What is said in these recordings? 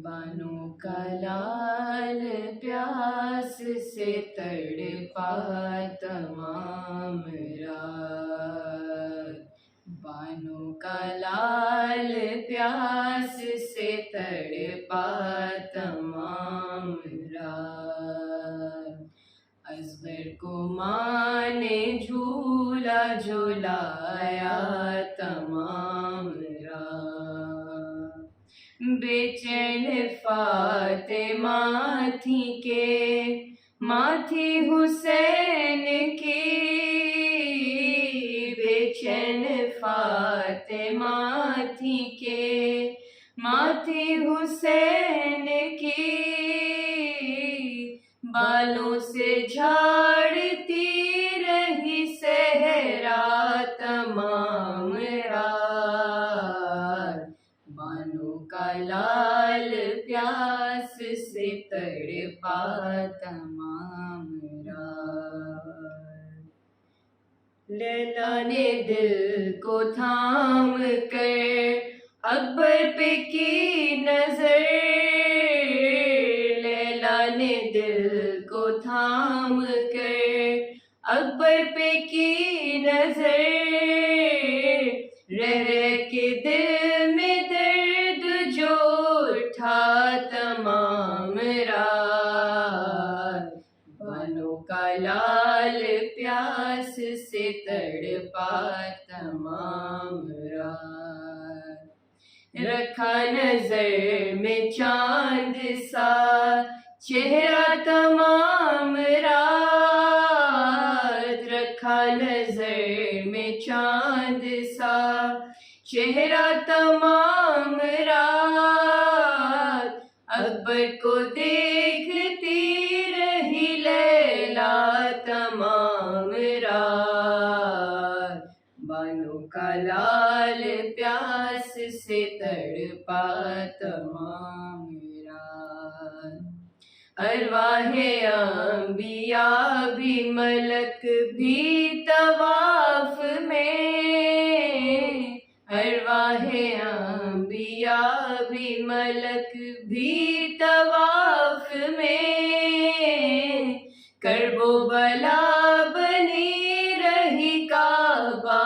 بانو کا لال پیاس سے تڑپا تمام رات، بانو کا لال پیاس سے تڑپا تمام رات، اصغر کو ماں نے جھولا جھولایا تمام رات، بے چین فاطمہ تھی کہ ماں تھی حسین کی، بے چین فاطمہ تھی کہ ماں تھی حسین کی، بالوں سے جھاڑتی رہی صحرا تمام رات، بانو کا لال پیاس سے تڑپا تمام رات، لیلا نے دل کو تھام کر اکبر پہ کی نظر، لیلا نے دل کو تھام کر اکبر پہ کی نظر، رہ رہ کے دل میں درد جو اٹھا تمام رات، بانو کا لال پیاس سے تڑپا تمام رات، رکھا نظر میں چاند سا چہرہ تمام رات، رکھا نظر میں چاند سا چہرہ تمام رات، اکبر کو دیکھتی رہی لیلا تمام رات، بانو کا لال پیاس سے تڑپا تمام رات، ارواح انبیاء بھی ملک بھی طواف میں، ارواح انبیاء بھی ملک بھی طواف میں، کرب و بلا بنی رہی کعبہ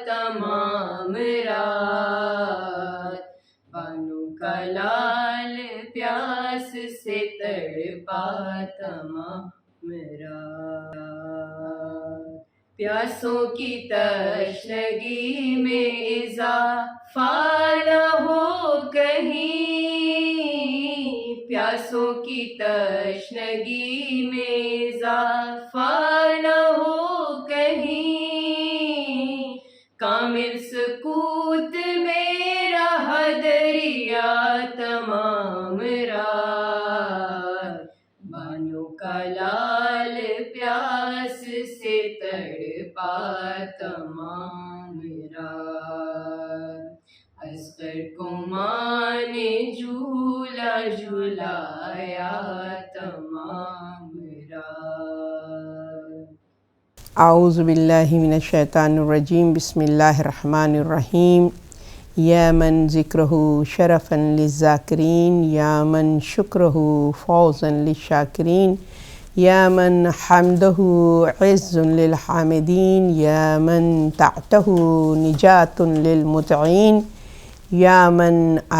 تمام رات، بانو کا لال پیاس سے تڑپا تمام رات، پیاسوں کی تشنگی میں اضافہ نہ ہو کہیں، پیاسوں کی تشنگی میں اضافہ نہ ہو کہیں، کامل سکوت میں رہا دریا تمام رات، بانو کا لال پیاس سے تڑپا تمام رات، اصغر کو ماں نے جھولا جھولایا تمام رات۔ اعوذ باللہ من الشیطان الرجیم، بسم اللہ الرحمن الرحیم، یا من ذکرہ شرفا للذاکرین، یا من شکرہ فوزا للشاکرین، یا من حمدہ عز للحامدین، یا من طاعتہ نجات للمطیعین، یا من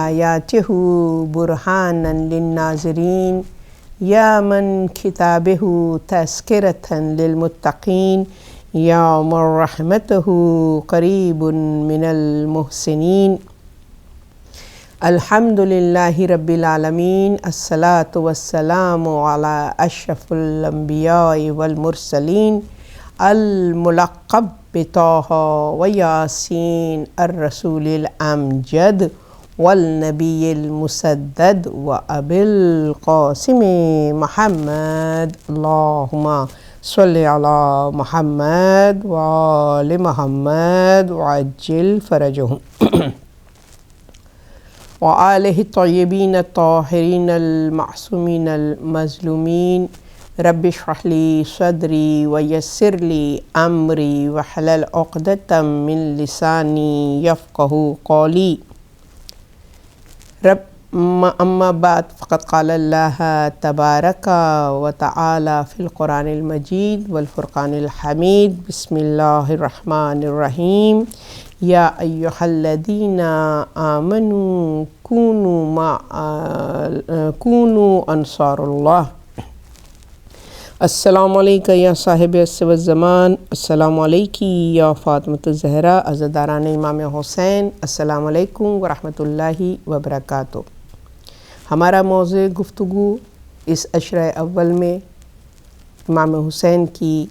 آیاتہ برہانا للناظرین، یا من کتابہ تذکرۃ للمتقین، یا من رحمتہ قریب من المحسنین۔ الحمد للہ رب العالمین، الصلاۃ والسلام علی اشرف الانبیاء والمرسلین، الملقب بطہ و یاسین الرسول الامجد والنبی المسدد و ابی القاسم محمد، اللہم صلی علی محمد وآل محمد وعجل فرجہم وآلہ الطیبین الطاہرین المعصومین المظلومین، رب اشرح لی صدری ویسر لی امری واحلل عقدۃ من لسانی یفقہوا قولی، أما بعد فقد قال الله تبارك وتعالى في القرآن المجيد والفرقان الحميد بسم الله الرحمن الرحيم يا أيها الذين آمنوا كونوا أنصار الله السلام علیکم یا صاحب عصر و زمان، السلام علیکی یا فاطمۃ الزہرا عزاداران امام حسین، السلام علیکم ورحمۃ اللہ وبرکاتہ۔ ہمارا موضوع گفتگو اس عشرہ اول میں امام حسین کی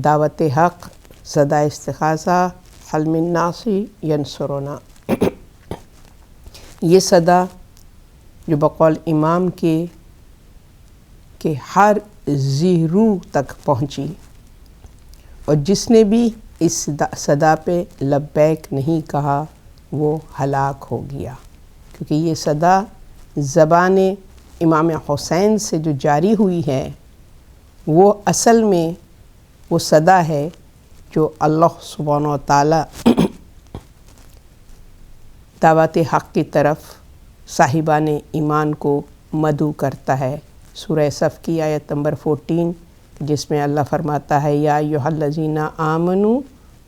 دعوت حق، صدا استغاثہ، حلم الناصی ینصرنا۔ یہ صدا جو بقول امام کے کہ ہر ذی روح تک پہنچی، اور جس نے بھی اس صدا پہ لبیک نہیں کہا وہ ہلاک ہو گیا، کیونکہ یہ صدا زبان امام حسین سے جو جاری ہوئی ہے وہ اصل میں وہ صدا ہے جو اللہ سبحانہ و تعالیٰ دعوت حق کی طرف صاحبان ایمان کو مدعو کرتا ہے۔ سورہ صف کی آیت نمبر 14 جس میں اللہ فرماتا ہے یا ایھا الذین آمنوا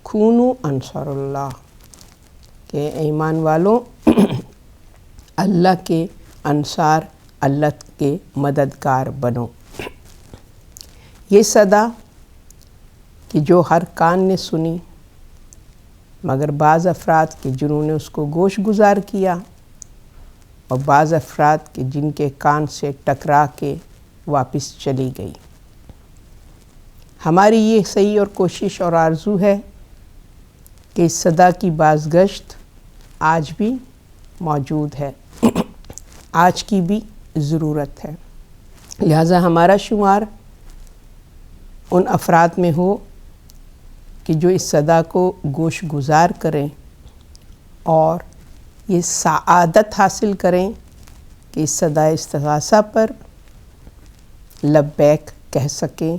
کونوا انصار اللہ، کہ ایمان والوں اللہ کے انصار، اللہ کے مددگار بنو۔ یہ صدا کہ جو ہر کان نے سنی، مگر بعض افراد کے جنہوں نے اس کو گوش گزار کیا، اور بعض افراد کے جن کے کان سے ٹکرا کے واپس چلی گئی۔ ہماری یہ صحیح اور کوشش اور آرزو ہے کہ اس صدا کی بازگشت آج بھی موجود ہے، آج کی بھی ضرورت ہے، لہٰذا ہمارا شمار ان افراد میں ہو کہ جو اس صدا کو گوش گزار کریں اور یہ سعادت حاصل کریں کہ اس صدا استغاثہ پر لبیک کہہ سکیں،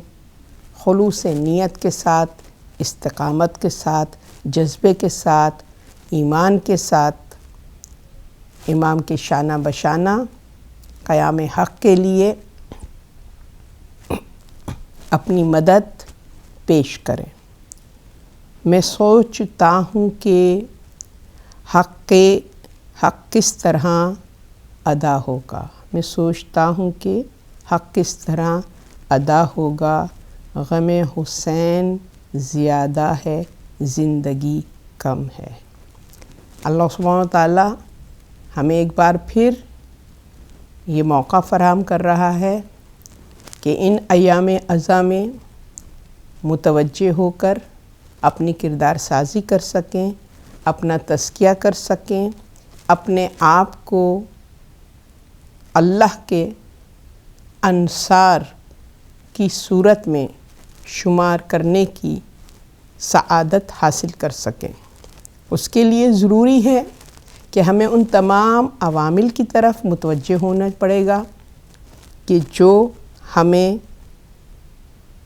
خلوص نیت کے ساتھ، استقامت کے ساتھ، جذبے کے ساتھ، ایمان کے ساتھ، امام کے شانہ بشانہ قیام حق کے لیے اپنی مدد پیش کریں۔ میں سوچتا ہوں کہ حق کس طرح ادا ہوگا، میں سوچتا ہوں کہ حق کس طرح ادا ہوگا، غم حسین زیادہ ہے زندگی کم ہے۔ اللہ سبحانہ و تعالیٰ ہمیں ایک بار پھر یہ موقع فراہم کر رہا ہے کہ ان ایام عزا میں متوجہ ہو کر اپنی کردار سازی کر سکیں، اپنا تزکیہ کر سکیں، اپنے آپ کو اللہ کے انصار کی صورت میں شمار کرنے کی سعادت حاصل کر سکیں۔ اس کے لیے ضروری ہے کہ ہمیں ان تمام عوامل کی طرف متوجہ ہونا پڑے گا کہ جو ہمیں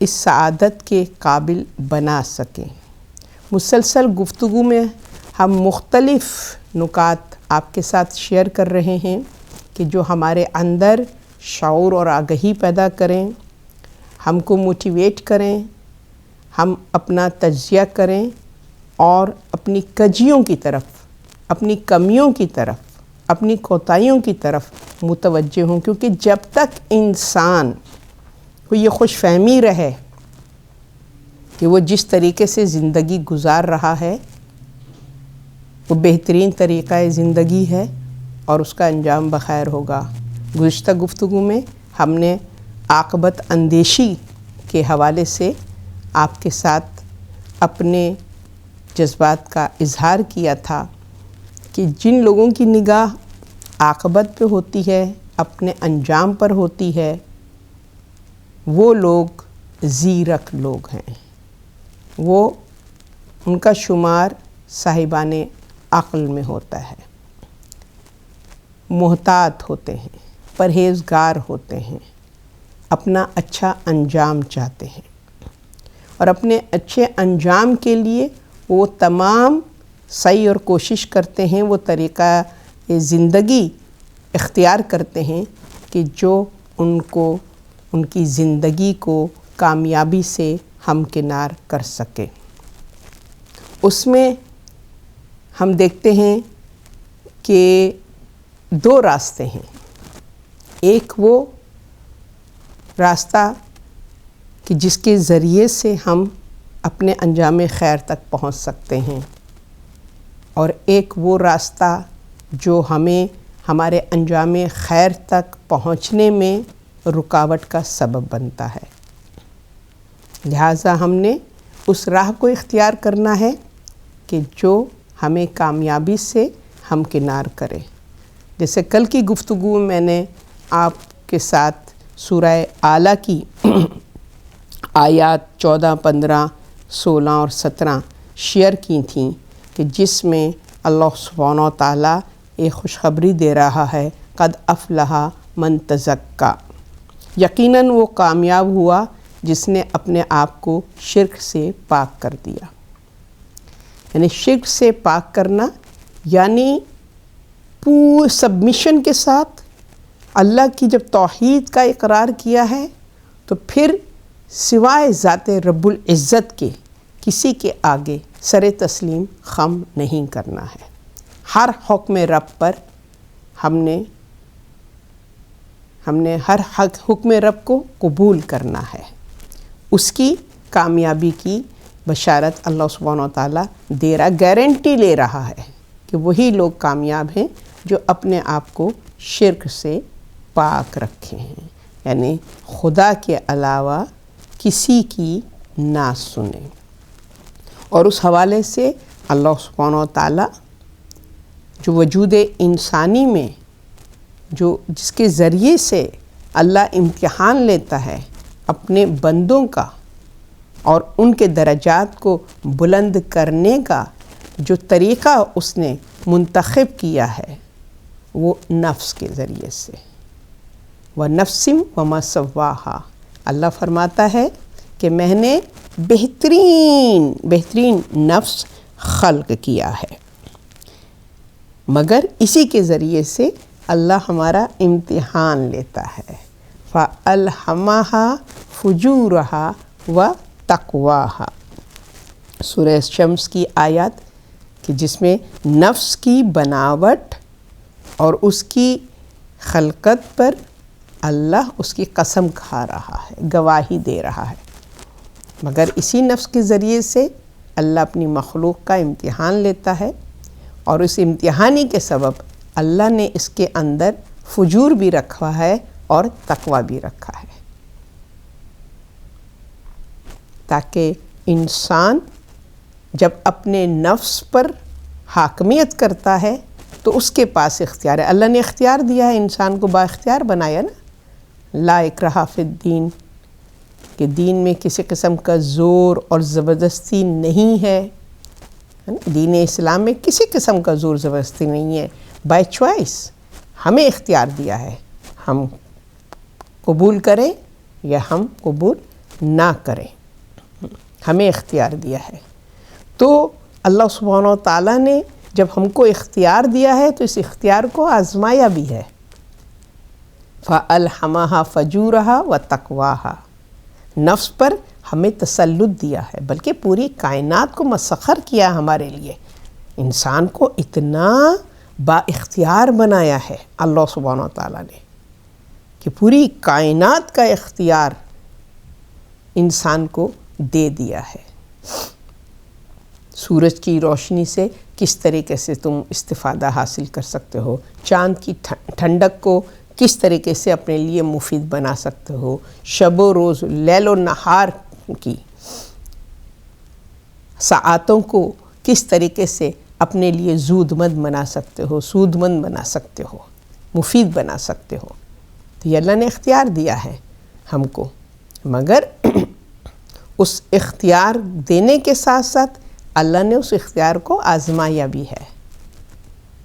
اس سعادت کے قابل بنا سکیں۔ مسلسل گفتگو میں ہم مختلف نکات آپ کے ساتھ شیئر کر رہے ہیں کہ جو ہمارے اندر شعور اور آگہی پیدا کریں، ہم کو موٹیویٹ کریں، ہم اپنا تجزیہ کریں اور اپنی کجیوں کی طرف، اپنی کمیوں کی طرف، اپنی کوتاہیوں کی طرف متوجہ ہوں، کیونکہ جب تک انسان کو یہ خوش فہمی رہے کہ وہ جس طریقے سے زندگی گزار رہا ہے وہ بہترین طریقہ زندگی ہے اور اس کا انجام بخیر ہوگا۔ گزشتہ گفتگو میں ہم نے عاقبت اندیشی کے حوالے سے آپ کے ساتھ اپنے جذبات کا اظہار کیا تھا کہ جن لوگوں کی نگاہ عاقبت پہ ہوتی ہے، اپنے انجام پر ہوتی ہے، وہ لوگ زیرک لوگ ہیں، وہ ان کا شمار صاحبان عقل میں ہوتا ہے، محتاط ہوتے ہیں، پرہیزگار ہوتے ہیں، اپنا اچھا انجام چاہتے ہیں، اور اپنے اچھے انجام کے لیے وہ تمام سعی اور کوشش کرتے ہیں، وہ طریقہ زندگی اختیار کرتے ہیں کہ جو ان کو ان کی زندگی کو کامیابی سے ہمکنار کر سکے۔ اس میں ہم دیکھتے ہیں کہ دو راستے ہیں۔ ایک وہ راستہ کہ جس کے ذریعے سے ہم اپنے انجام خیر تک پہنچ سکتے ہیں، اور ایک وہ راستہ جو ہمیں ہمارے انجام خیر تک پہنچنے میں رکاوٹ کا سبب بنتا ہے۔ لہٰذا ہم نے اس راہ کو اختیار کرنا ہے کہ جو ہمیں کامیابی سے ہمکنار کرے۔ جیسے کل کی گفتگو میں نے آپ کے ساتھ سورہ اعلیٰ کی آیات 14، 15، 16 اور 17 شیئر کی تھیں کہ جس میں اللہ سبحانہ و تعالیٰ ایک خوشخبری دے رہا ہے، قد افلح من تزکا، یقیناً وہ کامیاب ہوا جس نے اپنے آپ کو شرک سے پاک کر دیا۔ یعنی شرک سے پاک کرنا یعنی پورے سبمیشن کے ساتھ اللہ کی جب توحید کا اقرار کیا ہے تو پھر سوائے ذات رب العزت کے کسی کے آگے سر تسلیم خم نہیں کرنا ہے۔ ہر حکم رب پر ہم نے ہر حکم رب کو قبول کرنا ہے۔ اس کی کامیابی کی بشارت اللہ سبحانہ و تعالیٰ دے رہا، گارنٹی لے رہا ہے کہ وہی لوگ کامیاب ہیں جو اپنے آپ کو شرک سے پاک رکھے ہیں، یعنی خدا کے علاوہ کسی کی نہ سنیں۔ اور اس حوالے سے اللہ سبحانہ و تعالیٰ جو وجود انسانی میں جس کے ذریعے سے اللہ امتحان لیتا ہے اپنے بندوں کا، اور ان کے درجات کو بلند کرنے کا جو طریقہ اس نے منتخب کیا ہے وہ نفس کے ذریعے سے۔ وَنَفْسٍ وَمَا سَوَّاهَا، اللہ فرماتا ہے کہ میں نے بہترین نفس خلق کیا ہے، مگر اسی کے ذریعے سے اللہ ہمارا امتحان لیتا ہے۔ فَأَلْهَمَهَا فُجُورَهَا وَتَقْوَاهَا، سورہ شمس کی آیات کہ جس میں نفس کی بناوٹ اور اس کی خلقت پر اللہ اس کی قسم کھا رہا ہے، گواہی دے رہا ہے، مگر اسی نفس کے ذریعے سے اللہ اپنی مخلوق کا امتحان لیتا ہے، اور اس امتحانی کے سبب اللہ نے اس کے اندر فجور بھی رکھا ہے اور تقوی بھی رکھا ہے، تاکہ انسان جب اپنے نفس پر حاکمیت کرتا ہے تو اس کے پاس اختیار ہے۔ اللہ نے اختیار دیا ہے، انسان کو با اختیار بنایا نا، لا اکراہ فی الدین، کہ دین میں کسی قسم کا زور اور زبردستی نہیں ہے۔ دین اسلام میں کسی قسم کا زور زبردستی نہیں ہے، بائی چوائس ہمیں اختیار دیا ہے، ہم قبول کریں یا ہم قبول نہ کریں، ہمیں اختیار دیا ہے۔ تو اللہ سبحانہ و تعالیٰ نے جب ہم کو اختیار دیا ہے تو اس اختیار کو آزمایا بھی ہے۔ فَأَلْهَمَهَا فَجُورَهَا وَتَقْوَاهَا، نفس پر ہمیں تسلط دیا ہے، بلکہ پوری کائنات کو مسخر کیا ہمارے لیے، انسان کو اتنا با اختیار بنایا ہے اللہ سبحانہ و تعالیٰ نے کہ پوری کائنات کا اختیار انسان کو دے دیا ہے۔ سورج کی روشنی سے کس طریقے سے تم استفادہ حاصل کر سکتے ہو، چاند کی ٹھنڈک کو کس طریقے سے اپنے لیے مفید بنا سکتے ہو، شب و روز، لیل و نہار کی ساعتوں کو کس طریقے سے اپنے لیے زودمند بنا سکتے ہو، سودمند بنا سکتے ہو، مفید بنا سکتے ہو۔ تو یہ اللہ نے اختیار دیا ہے ہم کو، مگر اس اختیار دینے کے ساتھ ساتھ اللہ نے اس اختیار کو آزمایا بھی ہے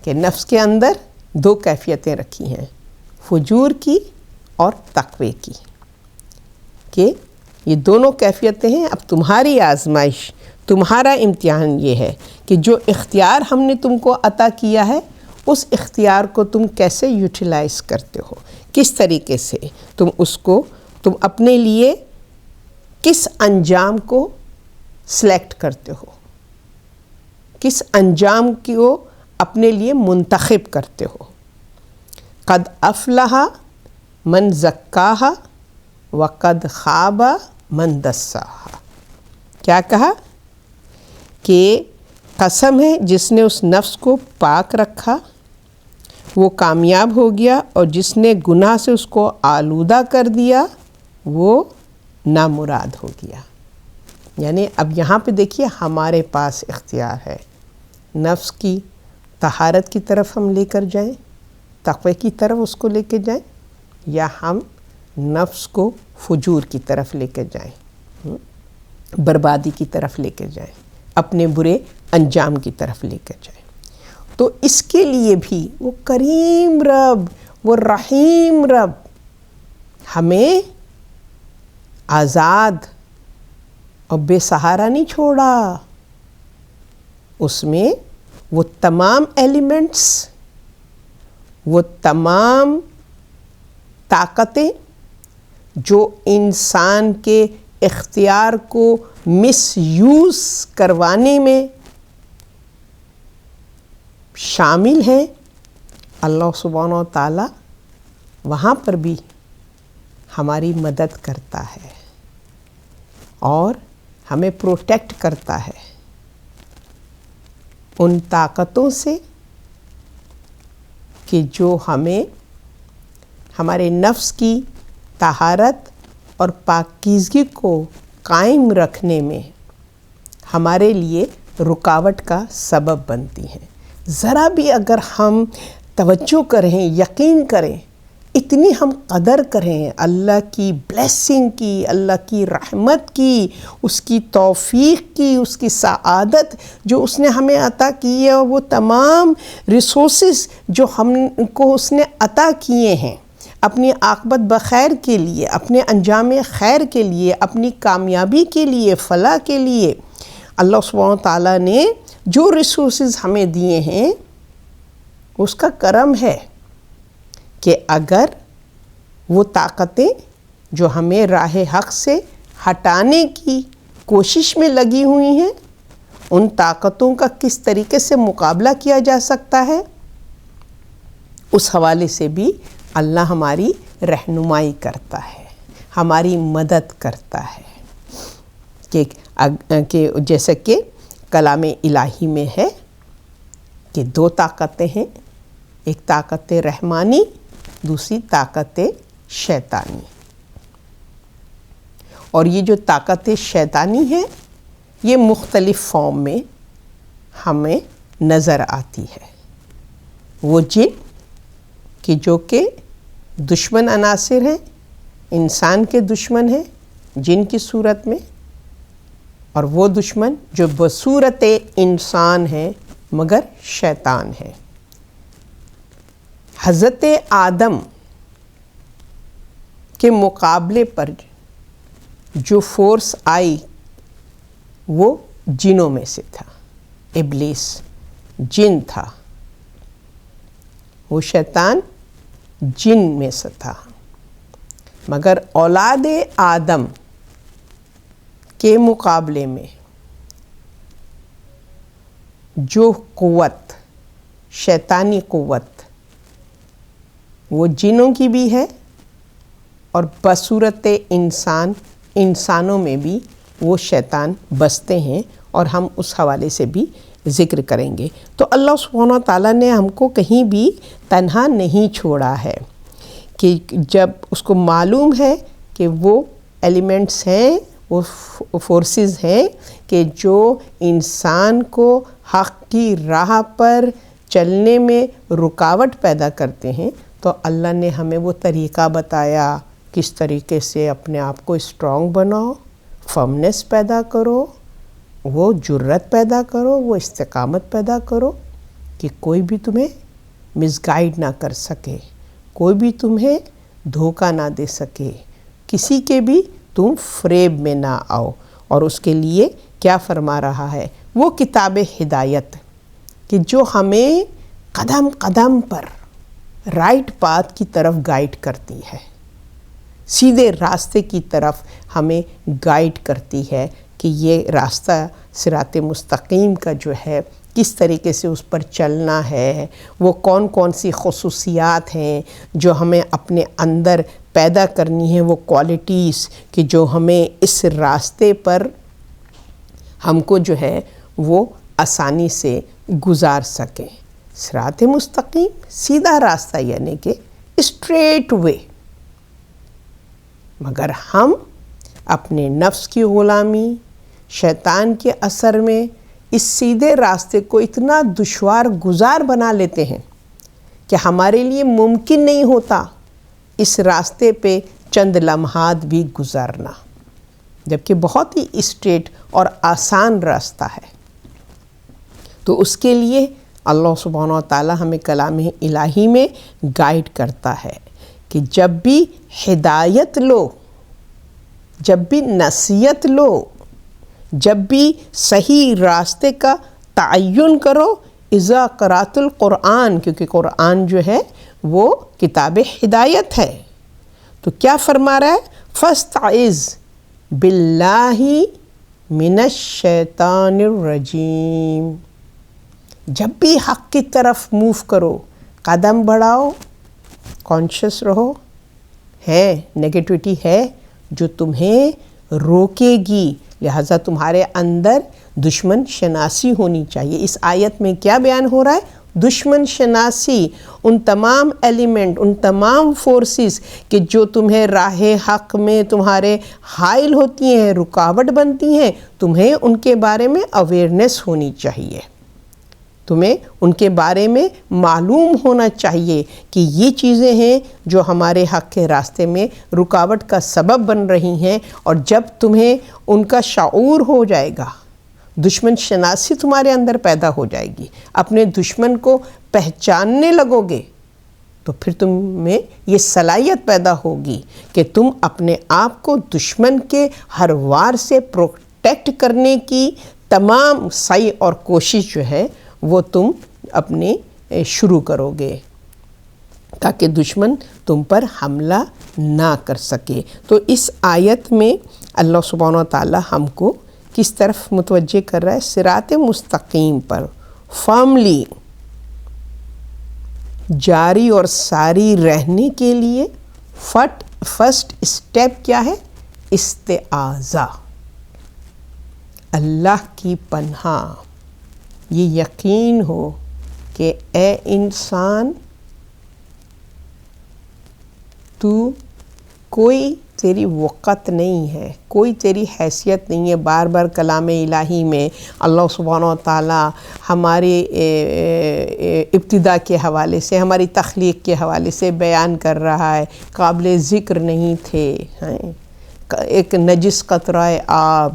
کہ نفس کے اندر دو کیفیتیں رکھی ہیں، فجور کی اور تقوی کی، کہ یہ دونوں کیفیتیں ہیں۔ اب تمہاری آزمائش، تمہارا امتحان یہ ہے کہ جو اختیار ہم نے تم کو عطا کیا ہے اس اختیار کو تم کیسے یوٹیلائز کرتے ہو، کس طریقے سے تم اپنے لیے کس انجام کو سلیکٹ کرتے ہو، کس انجام کو اپنے لیے منتخب کرتے ہو۔ قد افلح من زکاہا وقد خاب من دساہا۔ کیا کہا کہ قسم ہے جس نے اس نفس کو پاک رکھا وہ کامیاب ہو گیا، اور جس نے گناہ سے اس کو آلودہ کر دیا وہ نامراد ہو گیا۔ یعنی اب یہاں پہ دیکھیے ہمارے پاس اختیار ہے، نفس کی طہارت کی طرف ہم لے کر جائیں، تقوی کی طرف اس کو لے کے جائیں، یا ہم نفس کو فجور کی طرف لے کے جائیں، بربادی کی طرف لے کے جائیں، اپنے برے انجام کی طرف لے کے جائیں۔ تو اس کے لیے بھی وہ کریم رب، وہ رحیم رب ہمیں آزاد اور بے سہارا نہیں چھوڑا۔ اس میں وہ تمام ایلیمنٹس، وہ تمام طاقتیں جو انسان کے اختیار کو مس یوز کروانے میں شامل ہیں، اللہ سبحانہ و تعالیٰ وہاں پر بھی ہماری مدد کرتا ہے اور ہمیں پروٹیکٹ کرتا ہے ان طاقتوں سے کہ جو ہمیں ہمارے نفس کی طہارت اور پاکیزگی کو قائم رکھنے میں ہمارے لیے رکاوٹ کا سبب بنتی ہیں۔ ذرا بھی اگر ہم توجہ کریں، یقین کریں، اتنی ہم قدر کریں اللہ کی بلیسنگ کی، اللہ کی رحمت کی، اس کی توفیق کی، اس کی سعادت جو اس نے ہمیں عطا کی ہے، وہ تمام ریسورسز جو ہم کو اس نے عطا کیے ہیں اپنی عاقبت بخیر کے لیے، اپنے انجام خیر کے لیے، اپنی کامیابی کے لیے، فلاح کے لیے، اللہ سبحانہ تعالیٰ نے جو ریسورسز ہمیں دیے ہیں اس کا کرم ہے کہ اگر وہ طاقتیں جو ہمیں راہ حق سے ہٹانے کی کوشش میں لگی ہوئی ہیں، ان طاقتوں کا کس طریقے سے مقابلہ کیا جا سکتا ہے، اس حوالے سے بھی اللہ ہماری رہنمائی کرتا ہے، ہماری مدد کرتا ہے کہ جیسا کہ کلام الہی میں ہے کہ دو طاقتیں ہیں، ایک طاقت رحمانی، دوسری طاقت شیطانی۔ اور یہ جو طاقت شیطانی ہے یہ مختلف فارم میں ہمیں نظر آتی ہے۔ وہ جن کہ جو کہ دشمن عناصر ہیں، انسان کے دشمن ہیں جن کی صورت میں، اور وہ دشمن جو بصورت انسان ہیں مگر شیطان ہے۔ حضرت آدم کے مقابلے پر جو فورس آئی وہ جنوں میں سے تھا، ابلیس جن تھا، وہ شیطان جن میں سے تھا، مگر اولاد آدم کے مقابلے میں جو قوت، شیطانی قوت، وہ جنوں کی بھی ہے اور بصورت انسانوں میں بھی وہ شیطان بستے ہیں، اور ہم اس حوالے سے بھی ذکر کریں گے۔ تو اللہ سبحانہ تعالیٰ نے ہم کو کہیں بھی تنہا نہیں چھوڑا ہے کہ جب اس کو معلوم ہے کہ وہ ایلیمنٹس ہیں، وہ فورسز ہیں کہ جو انسان کو حق کی راہ پر چلنے میں رکاوٹ پیدا کرتے ہیں، تو اللہ نے ہمیں وہ طریقہ بتایا کس طریقے سے اپنے آپ کو اسٹرانگ بناؤ، فرمنس پیدا کرو، وہ جرت پیدا کرو، وہ استقامت پیدا کرو کہ کوئی بھی تمہیں مس گائیڈ نہ کر سکے، کوئی بھی تمہیں دھوکہ نہ دے سکے، کسی کے بھی تم فریب میں نہ آؤ۔ اور اس کے لیے کیا فرما رہا ہے؟ وہ کتاب ہدایت کہ جو ہمیں قدم قدم پر رائٹ پاتھ کی طرف گائیڈ کرتی ہے، سیدھے راستے کی طرف ہمیں گائیڈ کرتی ہے کہ یہ راستہ صراط مستقیم کا جو ہے کس طریقے سے اس پر چلنا ہے، وہ کون کون سی خصوصیات ہیں جو ہمیں اپنے اندر پیدا کرنی ہے، وہ کوالٹیز کہ جو ہمیں اس راستے پر ہم کو جو ہے وہ آسانی سے گزار سکیں۔ صراط مستقیم سیدھا راستہ، یعنی کہ اسٹریٹ وے، مگر ہم اپنے نفس کی غلامی، شیطان کے اثر میں اس سیدھے راستے کو اتنا دشوار گزار بنا لیتے ہیں کہ ہمارے لیے ممکن نہیں ہوتا اس راستے پہ چند لمحات بھی گزارنا، جبکہ بہت ہی اسٹریٹ اور آسان راستہ ہے۔ تو اس کے لیے اللہ سبحانہ وتعالی ہمیں کلام الہی میں گائیڈ کرتا ہے کہ جب بھی ہدایت لو، جب بھی نصیحت لو، جب بھی صحیح راستے کا تعین کرو، اذا قرأت القرآن، کیونکہ قرآن جو ہے وہ کتاب ہدایت ہے، تو کیا فرما رہا ہے؟ فاستعذ باللہ من الشیطان الرجیم۔ جب بھی حق کی طرف موو کرو، قدم بڑھاؤ، کانشیس رہو، ہے نیگیٹیوٹی ہے جو تمہیں روکے گی، لہٰذا تمہارے اندر دشمن شناسی ہونی چاہیے۔ اس آیت میں کیا بیان ہو رہا ہے؟ دشمن شناسی، ان تمام ایلیمنٹ، ان تمام فورسز کہ جو تمہیں راہ حق میں تمہارے حائل ہوتی ہیں، رکاوٹ بنتی ہیں، تمہیں ان کے بارے میں اویئرنیس ہونی چاہیے، تمہیں ان کے بارے میں معلوم ہونا چاہیے کہ یہ چیزیں ہیں جو ہمارے حق کے راستے میں رکاوٹ کا سبب بن رہی ہیں، اور جب تمہیں ان کا شعور ہو جائے گا، دشمن شناسی تمہارے اندر پیدا ہو جائے گی، اپنے دشمن کو پہچاننے لگو گے، تو پھر تم میں یہ صلاحیت پیدا ہوگی کہ تم اپنے آپ کو دشمن کے ہر وار سے پروٹیکٹ کرنے کی تمام سعی اور کوشش جو ہے وہ تم اپنے شروع کرو گے، تاکہ دشمن تم پر حملہ نہ کر سکے۔ تو اس آیت میں اللہ سبحانہ وتعالی ہم کو کس طرف متوجہ کر رہا ہے؟ صراط مستقیم پر فارملی جاری اور ساری رہنے کے لیے فرسٹ اسٹیپ کیا ہے؟ استعاذہ، اللہ کی پناہ۔ یہ یقین ہو کہ اے انسان، تو کوئی تیری وقت نہیں ہے، کوئی تیری حیثیت نہیں ہے۔ بار بار کلام الہی میں اللہ سبحانہ وتعالی ہمارے ابتدا کے حوالے سے، ہماری تخلیق کے حوالے سے بیان کر رہا ہے، قابل ذکر نہیں تھے، ایک نجس قطرہ آب،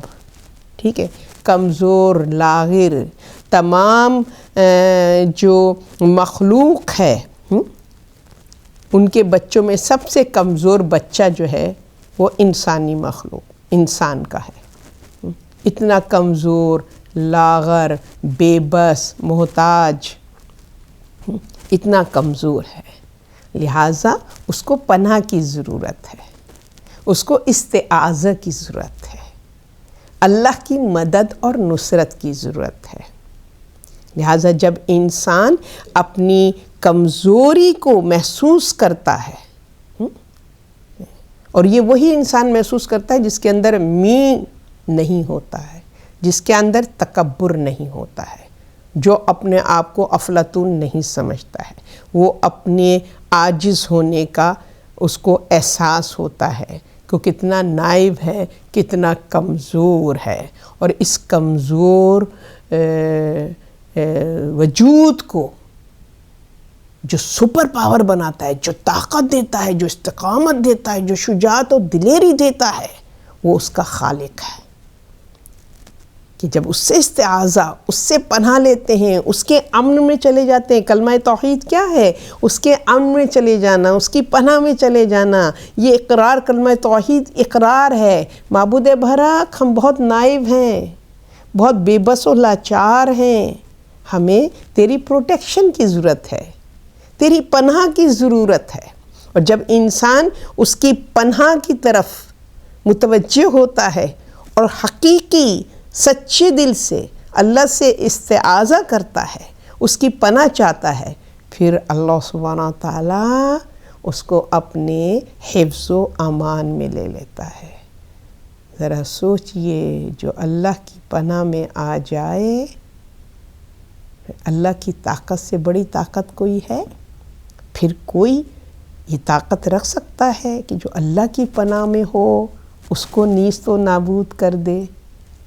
ٹھیک ہے، کمزور، لاغر، تمام جو مخلوق ہے ان کے بچوں میں سب سے کمزور بچہ جو ہے وہ انسانی مخلوق، انسان کا ہے، اتنا کمزور، لاغر، بے بس، محتاج، اتنا کمزور ہے، لہٰذا اس کو پناہ کی ضرورت ہے، اس کو استعاذہ کی ضرورت ہے، اللہ کی مدد اور نصرت کی ضرورت ہے۔ لہٰذا جب انسان اپنی کمزوری کو محسوس کرتا ہے، اور یہ وہی انسان محسوس کرتا ہے جس کے اندر نہیں ہوتا ہے، جس کے اندر تکبر نہیں ہوتا ہے، جو اپنے آپ کو افلاطون نہیں سمجھتا ہے، وہ اپنے عاجز ہونے کا اس کو احساس ہوتا ہے کہ کتنا نائب ہے، کتنا کمزور ہے، اور اس کمزور وجود کو جو سپر پاور بناتا ہے، جو طاقت دیتا ہے، جو استقامت دیتا ہے، جو شجاعت و دلیری دیتا ہے، وہ اس کا خالق ہے۔ کہ جب اس سے استعاذہ، اس سے پناہ لیتے ہیں، اس کے امن میں چلے جاتے ہیں۔ کلمہ توحید کیا ہے؟ اس کے امن میں چلے جانا، اس کی پناہ میں چلے جانا۔ یہ اقرار، کلمہ توحید اقرار ہے، معبود برحق ہم بہت نائب ہیں، بہت بے بس و لاچار ہیں، ہمیں تیری پروٹیکشن کی ضرورت ہے، تیری پناہ کی ضرورت ہے۔ اور جب انسان اس کی پناہ کی طرف متوجہ ہوتا ہے اور حقیقی سچے دل سے اللہ سے استعاذہ کرتا ہے، اس کی پناہ چاہتا ہے، پھر اللہ سبحانہ تعالیٰ اس کو اپنے حفظ و امان میں لے لیتا ہے۔ ذرا سوچئے، جو اللہ کی پناہ میں آ جائے، اللہ کی طاقت سے بڑی طاقت کوئی ہے؟ پھر کوئی یہ طاقت رکھ سکتا ہے کہ جو اللہ کی پناہ میں ہو اس کو نیست و نابود کر دے؟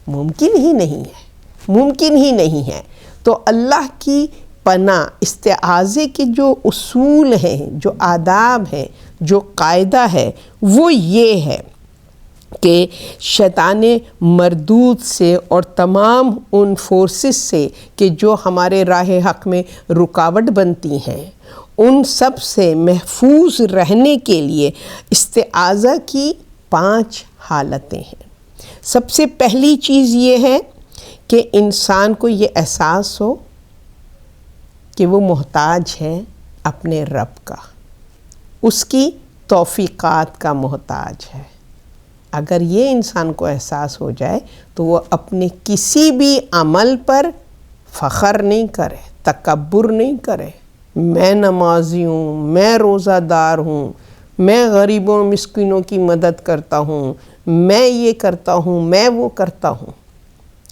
ممکن ہی نہیں ہے، ممکن ہی نہیں ہے۔ تو اللہ کی پناہ، استعاذے کے جو اصول ہیں، جو آداب ہیں، جو قاعدہ ہے، وہ یہ ہے کہ شیطان مردود سے اور تمام ان فورسز سے کہ جو ہمارے راہ حق میں رکاوٹ بنتی ہیں، ان سب سے محفوظ رہنے کے لیے استعاذہ کی 5 حالتیں ہیں۔ سب سے پہلی چیز یہ ہے کہ انسان کو یہ احساس ہو کہ وہ محتاج ہے اپنے رب کا، اس کی توفیقات کا محتاج ہے۔ اگر یہ انسان کو احساس ہو جائے تو وہ اپنے کسی بھی عمل پر فخر نہیں کرے، تکبر نہیں کرے، میں نمازی ہوں، میں روزہ دار ہوں، میں غریبوں مسکینوں کی مدد کرتا ہوں، میں یہ کرتا ہوں، میں وہ کرتا ہوں۔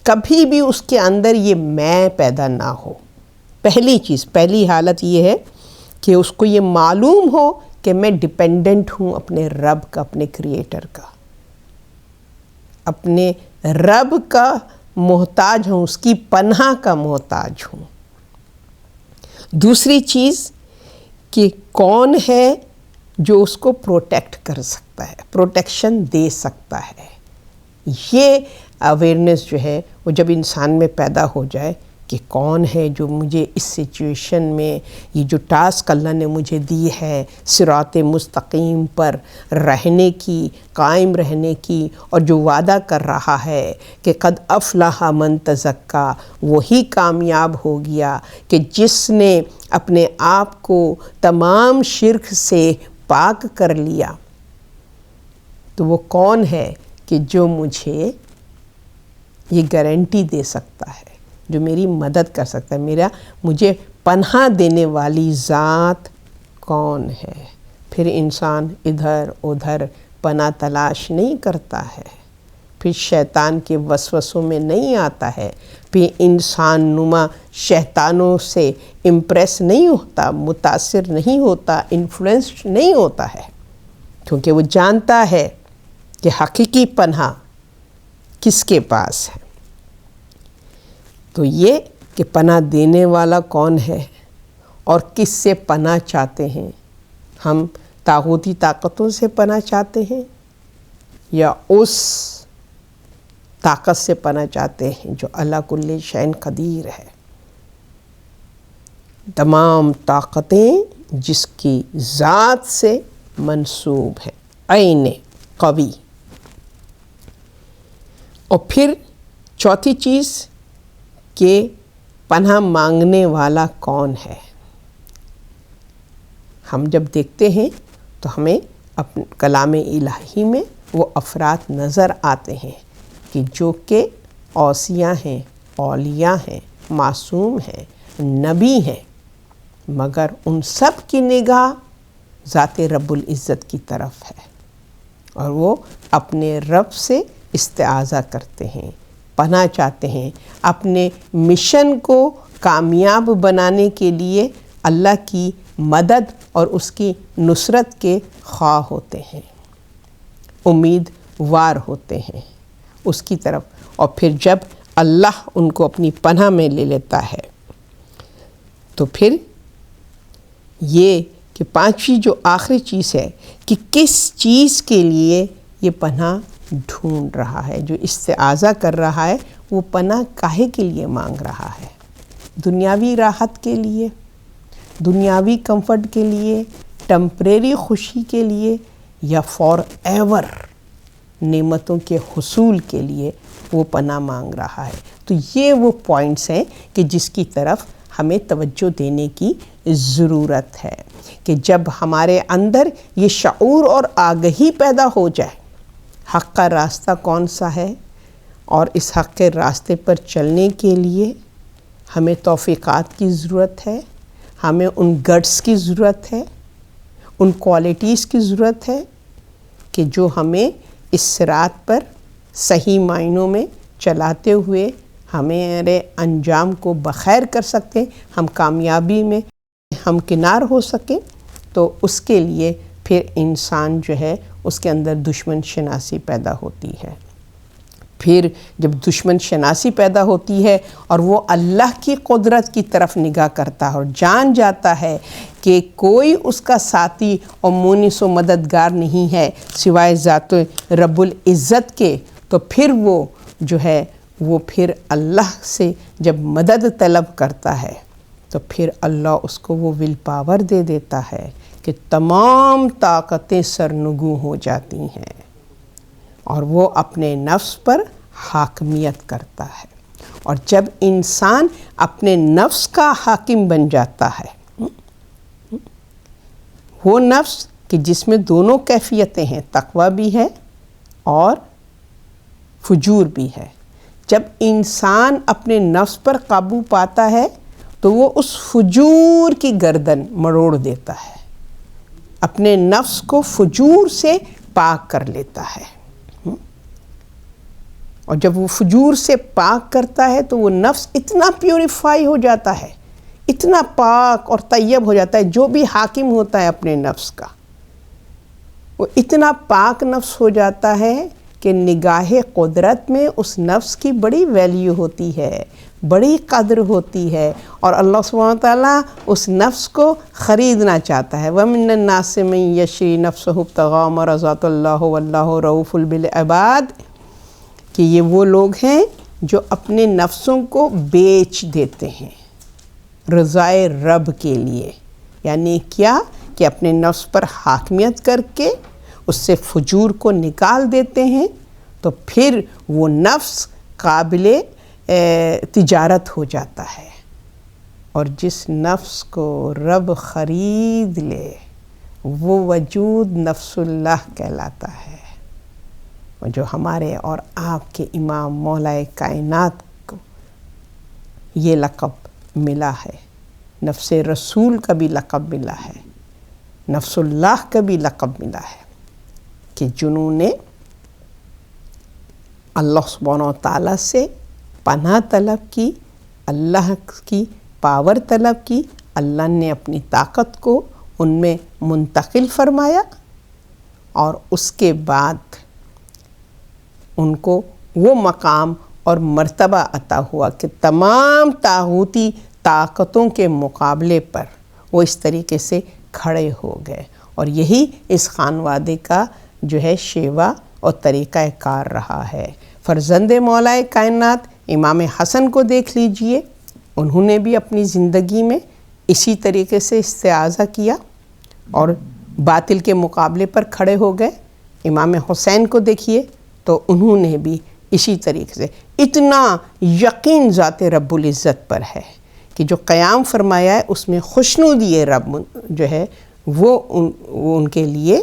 کبھی بھی اس کے اندر یہ میں پیدا نہ ہو۔ پہلی چیز، پہلی حالت یہ ہے کہ اس کو یہ معلوم ہو کہ میں ڈیپینڈنٹ ہوں اپنے رب کا، اپنے کریٹر کا، اپنے رب کا محتاج ہوں، اس کی پناہ کا محتاج ہوں۔ دوسری چیز کہ کون ہے جو اس کو پروٹیکٹ کر سکتا ہے، پروٹیکشن دے سکتا ہے۔ یہ اویئرنیس جو ہے وہ جب انسان میں پیدا ہو جائے کہ کون ہے جو مجھے اس سچویشن میں، یہ جو ٹاسک اللہ نے مجھے دی ہے صراط مستقیم پر رہنے کی، قائم رہنے کی، اور جو وعدہ کر رہا ہے کہ قد افلح من تزکا، وہی کامیاب ہو گیا کہ جس نے اپنے آپ کو تمام شرک سے پاک کر لیا۔ تو وہ کون ہے کہ جو مجھے یہ گارنٹی دے سکتا ہے، جو میری مدد کر سکتا ہے، مجھے پناہ دینے والی ذات کون ہے؟ پھر انسان ادھر ادھر پناہ تلاش نہیں کرتا ہے، پھر شیطان کے وسوسوں میں نہیں آتا ہے، پھر انسان نما شیطانوں سے امپریس نہیں ہوتا، متاثر نہیں ہوتا، انفلوئنسڈ نہیں ہوتا ہے، کیونکہ وہ جانتا ہے کہ حقیقی پناہ کس کے پاس ہے۔ تو یہ کہ پناہ دینے والا کون ہے اور کس سے پناہ چاہتے ہیں؟ ہم طاغوتی طاقتوں سے پناہ چاہتے ہیں یا اس طاقت سے پناہ چاہتے ہیں جو اللہ کل شیء قدیر ہے؟ تمام طاقتیں جس کی ذات سے منسوب ہیں، عین قوی۔ اور پھر چوتھی چیز کہ پناہ مانگنے والا کون ہے؟ ہم جب دیکھتے ہیں تو ہمیں اپنے کلام الہی میں وہ افراد نظر آتے ہیں کہ جو کہ اوصیاء ہیں، اولیاء ہیں، معصوم ہیں، نبی ہیں، مگر ان سب کی نگاہ ذات رب العزت کی طرف ہے، اور وہ اپنے رب سے استعاذہ کرتے ہیں، پناہ چاہتے ہیں، اپنے مشن کو کامیاب بنانے کے لیے اللہ کی مدد اور اس کی نصرت کے خواہ ہوتے ہیں، امیدوار ہوتے ہیں اس کی طرف۔ اور پھر جب اللہ ان کو اپنی پناہ میں لے لیتا ہے تو پھر یہ کہ پانچویں جو آخری چیز ہے کہ کس چیز کے لیے یہ پناہ ڈھونڈ رہا ہے، جو استعاذہ کر رہا ہے، وہ پناہ کاہے کے لیے مانگ رہا ہے؟ دنیاوی راحت کے لیے، دنیاوی کمفرٹ کے لیے، ٹمپریری خوشی کے لیے، یا فار ایور نعمتوں کے حصول کے لیے وہ پناہ مانگ رہا ہے؟ تو یہ وہ پوائنٹس ہیں کہ جس کی طرف ہمیں توجہ دینے کی ضرورت ہے کہ جب ہمارے اندر یہ شعور اور آگہی پیدا ہو جائے حق کا راستہ کون سا ہے، اور اس حق کے راستے پر چلنے کے لیے ہمیں توفیقات کی ضرورت ہے، ہمیں ان گٹس کی ضرورت ہے، ان کوالٹیز کی ضرورت ہے کہ جو ہمیں اس صراط پر صحیح معنوں میں چلاتے ہوئے ہمارے انجام کو بخیر کر سکیں، ہم کامیابی میں ہمکنار ہو سکیں۔ تو اس کے لیے پھر انسان جو ہے اس کے اندر دشمن شناسی پیدا ہوتی ہے۔ پھر جب دشمن شناسی پیدا ہوتی ہے اور وہ اللہ کی قدرت کی طرف نگاہ کرتا ہے اور جان جاتا ہے کہ کوئی اس کا ساتھی اور مونس و مددگار نہیں ہے سوائے ذات رب العزت کے، تو پھر وہ جو ہے وہ پھر اللہ سے جب مدد طلب کرتا ہے تو پھر اللہ اس کو وہ ول پاور دے دیتا ہے کہ تمام طاقتیں سرنگوں ہو جاتی ہیں اور وہ اپنے نفس پر حاکمیت کرتا ہے۔ اور جب انسان اپنے نفس کا حاکم بن جاتا ہے، وہ نفس کہ جس میں دونوں کیفیتیں ہیں، تقویٰ بھی ہے اور فجور بھی ہے، جب انسان اپنے نفس پر قابو پاتا ہے تو وہ اس فجور کی گردن مروڑ دیتا ہے، اپنے نفس کو فجور سے پاک کر لیتا ہے۔ اور جب وہ فجور سے پاک کرتا ہے تو وہ نفس اتنا پیوریفائی ہو جاتا ہے، اتنا پاک اور طیب ہو جاتا ہے، جو بھی حاکم ہوتا ہے اپنے نفس کا وہ اتنا پاک نفس ہو جاتا ہے کہ نگاہ قدرت میں اس نفس کی بڑی ویلیو ہوتی ہے، بڑی قدر ہوتی ہے، اور اللہ سبحانہ وتعالیٰ اس نفس کو خریدنا چاہتا ہے۔ وَمِنَ النَّاسِ مَن يَشْرِي نَفْسَهُ ابْتِغَاءَ مَرْضَاتِ اللَّهِ وَاللَّهُ رَءُوفٌ بِالْعِبَادِ کہ یہ وہ لوگ ہیں جو اپنے نفسوں کو بیچ دیتے ہیں رضائے رب کے لیے، یعنی کیا کہ اپنے نفس پر حاکمیت کر کے اس سے فجور کو نکال دیتے ہیں، تو پھر وہ نفس قابل تجارت ہو جاتا ہے۔ اور جس نفس کو رب خرید لے وہ وجود نفس اللہ کہلاتا ہے، جو ہمارے اور آپ کے امام مولا کائنات کو یہ لقب ملا ہے، نفس رسول کا بھی لقب ملا ہے، نفس اللہ کا بھی لقب ملا ہے، کہ جنہوں نے اللہ سبحانہ و تعالیٰ سے پناہ طلب کی، اللہ کی پاور طلب کی، اللہ نے اپنی طاقت کو ان میں منتقل فرمایا، اور اس کے بعد ان کو وہ مقام اور مرتبہ عطا ہوا کہ تمام طاغوتی طاقتوں کے مقابلے پر وہ اس طریقے سے کھڑے ہو گئے۔ اور یہی اس خانوادے کا جو ہے شیوا اور طریقہ کار رہا ہے۔ فرزند مولا کائنات امام حسن کو دیکھ لیجئے، انہوں نے بھی اپنی زندگی میں اسی طریقے سے استعاذہ کیا اور باطل کے مقابلے پر کھڑے ہو گئے۔ امام حسین کو دیکھیے تو انہوں نے بھی اسی طریقے سے اتنا یقین ذات رب العزت پر ہے کہ جو قیام فرمایا ہے اس میں خوشنودی رب جو ہے وہ ان کے لیے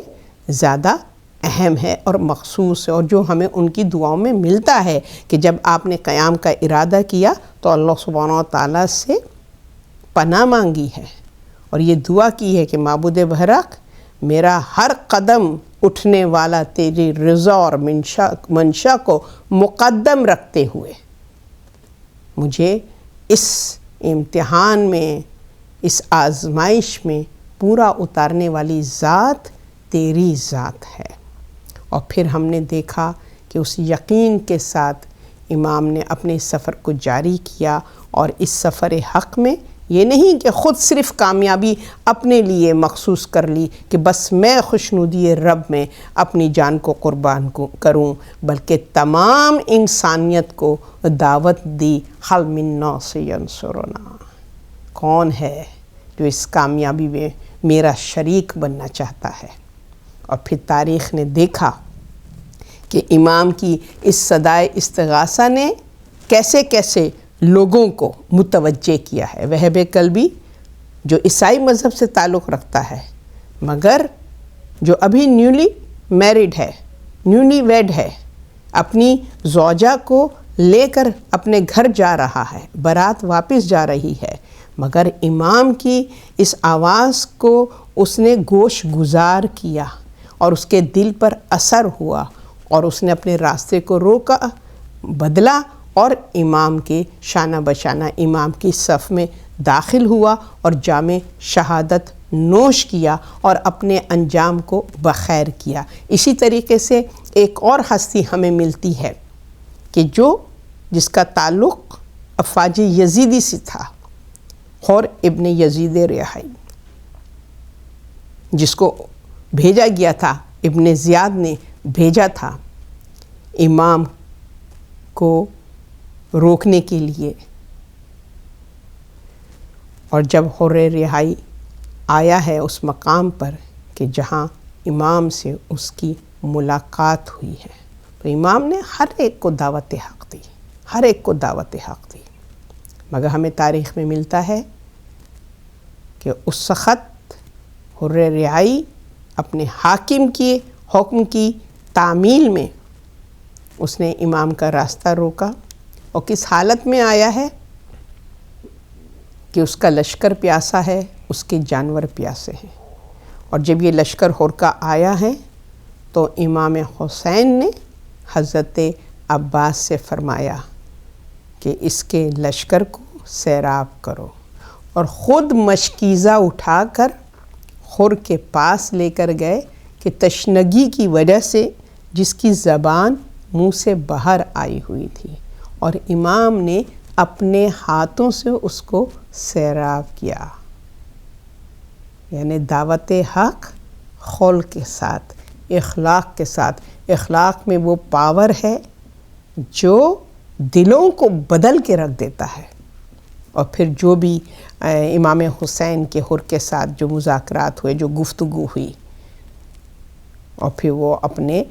زیادہ اہم ہے اور مخصوص ہے، اور جو ہمیں ان کی دعاؤں میں ملتا ہے کہ جب آپ نے قیام کا ارادہ کیا تو اللہ سبحانہ و تعالیٰ سے پناہ مانگی ہے اور یہ دعا کی ہے کہ معبود برحق میرا ہر قدم اٹھنے والا تیری رضا اور منشا کو مقدم رکھتے ہوئے مجھے اس امتحان میں، اس آزمائش میں پورا اتارنے والی ذات تیری ذات ہے۔ اور پھر ہم نے دیکھا کہ اس یقین کے ساتھ امام نے اپنے سفر کو جاری کیا، اور اس سفر حق میں یہ نہیں کہ خود صرف کامیابی اپنے لیے مخصوص کر لی کہ بس میں خوشنودی رب میں اپنی جان کو قربان کروں، بلکہ تمام انسانیت کو دعوت دی، حل من ناصر ینصرنا، کون ہے جو اس کامیابی میں میرا شریک بننا چاہتا ہے۔ اور پھر تاریخ نے دیکھا کہ امام کی اس صدائے استغاثہ نے کیسے کیسے لوگوں کو متوجہ کیا ہے۔ وہب قلبی جو عیسائی مذہب سے تعلق رکھتا ہے، مگر جو ابھی نیولی میرڈ ہے، نیولی ویڈ ہے، اپنی زوجہ کو لے کر اپنے گھر جا رہا ہے، بارات واپس جا رہی ہے، مگر امام کی اس آواز کو اس نے گوش گزار کیا اور اس کے دل پر اثر ہوا اور اس نے اپنے راستے کو روکا، بدلا اور امام کے شانہ بشانہ امام کی صف میں داخل ہوا اور جام شہادت نوش کیا اور اپنے انجام کو بخیر کیا۔ اسی طریقے سے ایک اور ہستی ہمیں ملتی ہے کہ جس کا تعلق افاج یزیدی سے تھا، حر ابن یزید ریاحی، جس کو بھیجا گیا تھا، ابن زیاد نے بھیجا تھا امام کو روکنے کے لیے۔ اور جب حر ریاحی آیا ہے اس مقام پر کہ جہاں امام سے اس کی ملاقات ہوئی ہے، تو امام نے ہر ایک کو دعوت حق دی، ہر ایک کو دعوت حق دی، مگر ہمیں تاریخ میں ملتا ہے کہ اس وقت حر ریاحی اپنے حاکم کے حکم کی تعمیل میں اس نے امام کا راستہ روکا، اور کس حالت میں آیا ہے کہ اس کا لشکر پیاسا ہے، اس کے جانور پیاسے ہیں۔ اور جب یہ لشکر حر کا آیا ہے تو امام حسین نے حضرت عباس سے فرمایا کہ اس کے لشکر کو سیراب کرو، اور خود مشکیزہ اٹھا کر حر کے پاس لے کر گئے کہ تشنگی کی وجہ سے جس کی زبان منہ سے باہر آئی ہوئی تھی، اور امام نے اپنے ہاتھوں سے اس کو سیراب کیا۔ یعنی دعوت حق خول کے ساتھ، اخلاق کے ساتھ۔ اخلاق میں وہ پاور ہے جو دلوں کو بدل کے رکھ دیتا ہے۔ اور پھر جو بھی امام حسین کے حر کے ساتھ جو مذاکرات ہوئے، جو گفتگو ہوئی، اور پھر وہ اپنے